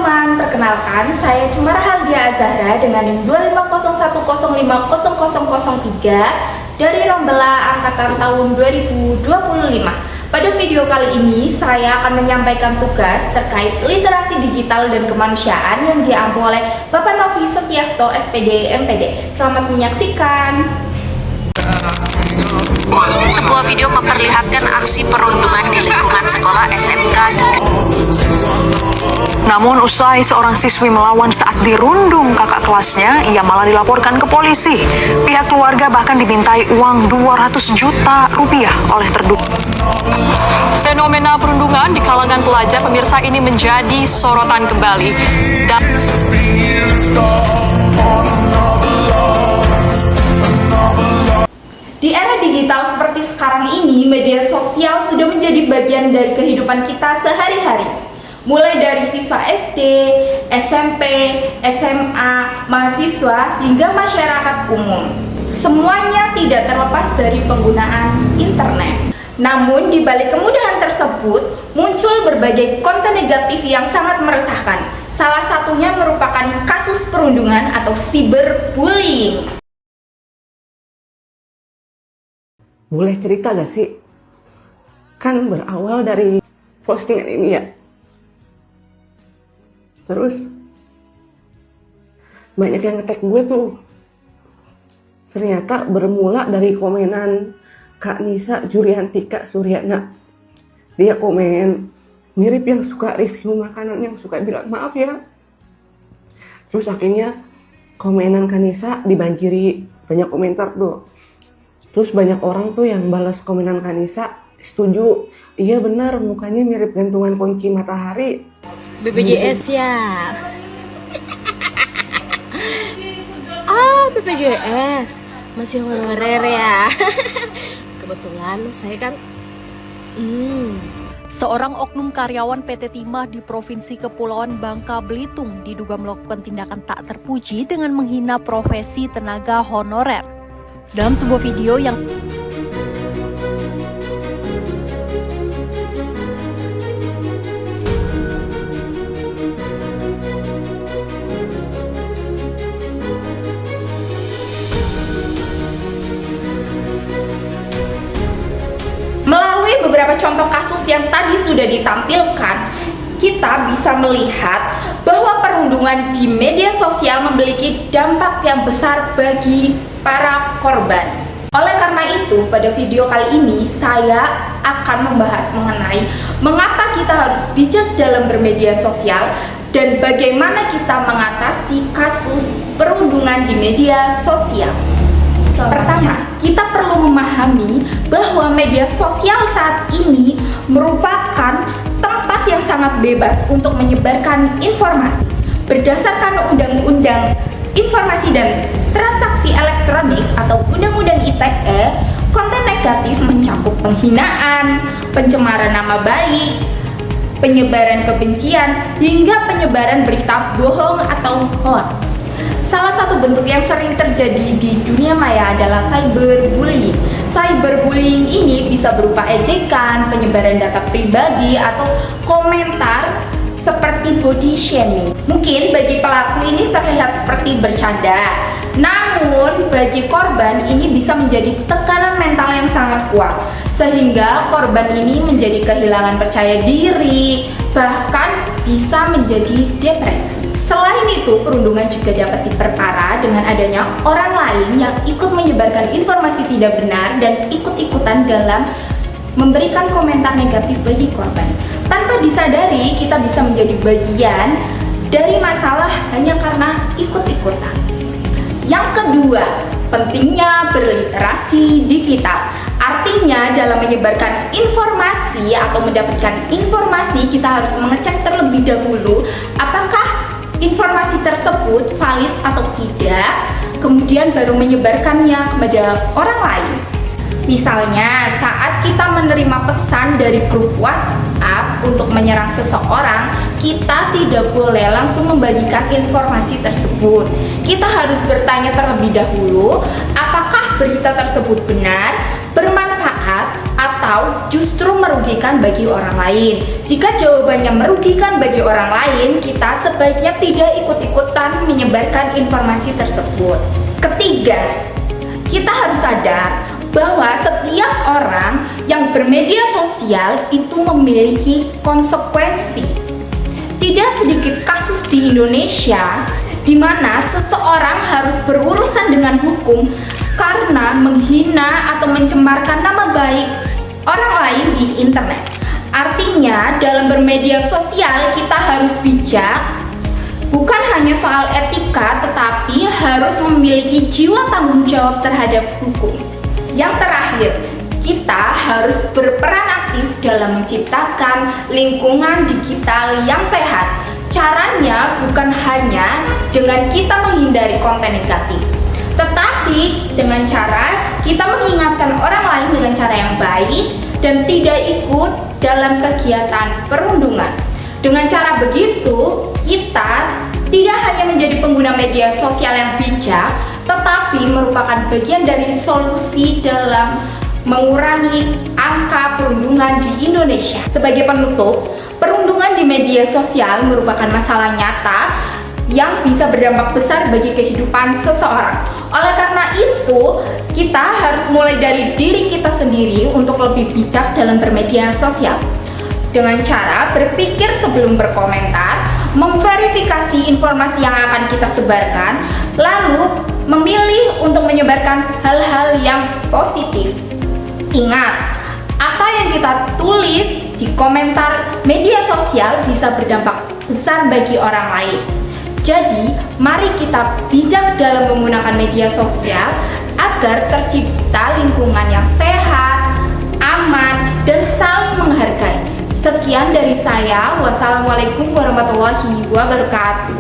teman-teman, perkenalkan saya Cemara Haldia Azahra dengan NIM 250105003 dari Rombela Angkatan tahun 2025. Pada video kali ini saya akan menyampaikan tugas terkait literasi digital dan kemanusiaan yang diampu oleh Bapak Novi Setiasto SPD MPD. Selamat menyaksikan. Sebuah video memperlihatkan aksi perundungan di lingkungan sekolah SMK. Namun usai seorang siswi melawan saat dirundung kakak kelasnya, ia malah dilaporkan ke polisi. Pihak keluarga bahkan dimintai uang 200 juta rupiah oleh terduga. Fenomena perundungan di kalangan pelajar pemirsa ini menjadi sorotan kembali. Di era digital seperti sekarang ini, media sosial sudah menjadi bagian dari kehidupan kita sehari-hari. Mulai dari siswa SD, SMP, SMA, mahasiswa, hingga masyarakat umum. Semuanya tidak terlepas dari penggunaan internet. Namun, di balik kemudahan tersebut, muncul berbagai konten negatif yang sangat meresahkan. Salah satunya merupakan kasus perundungan atau cyberbullying. Boleh cerita gak sih? Kan berawal dari postingan ini ya. Terus banyak yang nge-tag gue tuh. Ternyata bermula dari komenan Kak Nisa Juriantika Suryana. Dia komen mirip yang suka review makanan, yang suka bilang maaf ya. Terus akhirnya komenan Kak Nisa dibanjiri banyak komentar tuh. Terus banyak orang tuh yang balas komenan Kanisa, setuju, iya benar mukanya mirip gantungan kunci matahari. BPJS ya. Oh, BPJS masih honorer ya. Kebetulan saya kan Seorang oknum karyawan PT Timah di Provinsi Kepulauan Bangka Belitung diduga melakukan tindakan tak terpuji dengan menghina profesi tenaga honorer. Dalam sebuah video yang melalui beberapa contoh kasus yang tadi sudah ditampilkan, kita bisa melihat bahwa perundungan di media sosial memiliki dampak yang besar bagi para korban. Oleh karena itu, pada video kali ini saya akan membahas mengenai mengapa kita harus bijak dalam bermedia sosial dan bagaimana kita mengatasi kasus perundungan di media sosial. Pertama, kita perlu memahami bahwa media sosial saat ini merupakan tempat yang sangat bebas untuk menyebarkan informasi. Berdasarkan Undang-Undang Informasi dan Transaksi Elektronik atau Undang-Undang ITE, konten negatif mencakup penghinaan, pencemaran nama baik, penyebaran kebencian, hingga penyebaran berita bohong atau hoax. Salah satu bentuk yang sering terjadi di dunia maya adalah cyberbullying. Cyberbullying ini bisa berupa ejekan, penyebaran data pribadi, atau komentar seperti body shaming. Mungkin bagi pelaku ini terlihat seperti bercanda, namun bagi korban ini bisa menjadi tekanan mental yang sangat kuat, sehingga korban ini menjadi kehilangan percaya diri, bahkan bisa menjadi depresi. Selain itu, perundungan juga dapat diperparah dengan adanya orang lain yang ikut menyebarkan informasi tidak benar dan ikut-ikutan dalam memberikan komentar negatif bagi korban. Tanpa disadari, kita bisa menjadi bagian dari masalah hanya karena ikut-ikutan. Yang kedua, pentingnya berliterasi digital. Artinya, dalam menyebarkan informasi atau mendapatkan informasi, kita harus mengecek terlebih dahulu apakah informasi tersebut valid atau tidak, kemudian baru menyebarkannya kepada orang lain. Misalnya, saat kita menerima pesan dari grup WhatsApp untuk menyerang seseorang, kita tidak boleh langsung membagikan informasi tersebut. Kita harus bertanya terlebih dahulu, apakah berita tersebut benar, bermanfaat, atau atau justru merugikan bagi orang lain? Jika jawabannya merugikan bagi orang lain, kita sebaiknya tidak ikut-ikutan menyebarkan informasi tersebut. Ketiga, kita harus sadar bahwa setiap orang yang bermedia sosial itu memiliki konsekuensi. Tidak sedikit kasus di Indonesia di mana seseorang harus berurusan dengan hukum karena menghina atau mencemarkan nama baik orang lain di internet. Artinya, dalam bermedia sosial kita harus bijak, bukan hanya soal etika, tetapi harus memiliki jiwa tanggung jawab terhadap hukum. Yang terakhir, kita harus berperan aktif dalam menciptakan lingkungan digital yang sehat. Caranya bukan hanya dengan kita menghindari konten negatif, tetapi dengan cara kita mengingatkan orang lain dengan cara yang baik dan tidak ikut dalam kegiatan perundungan. Dengan cara begitu, kita tidak hanya menjadi pengguna media sosial yang bijak, tetapi merupakan bagian dari solusi dalam mengurangi angka perundungan di Indonesia. Sebagai penutup, perundungan di media sosial merupakan masalah nyata yang bisa berdampak besar bagi kehidupan seseorang. Oleh karena itu, kita harus mulai dari diri kita sendiri untuk lebih bijak dalam bermedia sosial. Dengan cara berpikir sebelum berkomentar, memverifikasi informasi yang akan kita sebarkan, lalu memilih untuk menyebarkan hal-hal yang positif. Ingat, apa yang kita tulis di komentar media sosial bisa berdampak besar bagi orang lain. Jadi, mari kita bijak dalam menggunakan media sosial agar tercipta lingkungan yang sehat, aman, dan saling menghargai. Sekian dari saya. Wassalamualaikum warahmatullahi wabarakatuh.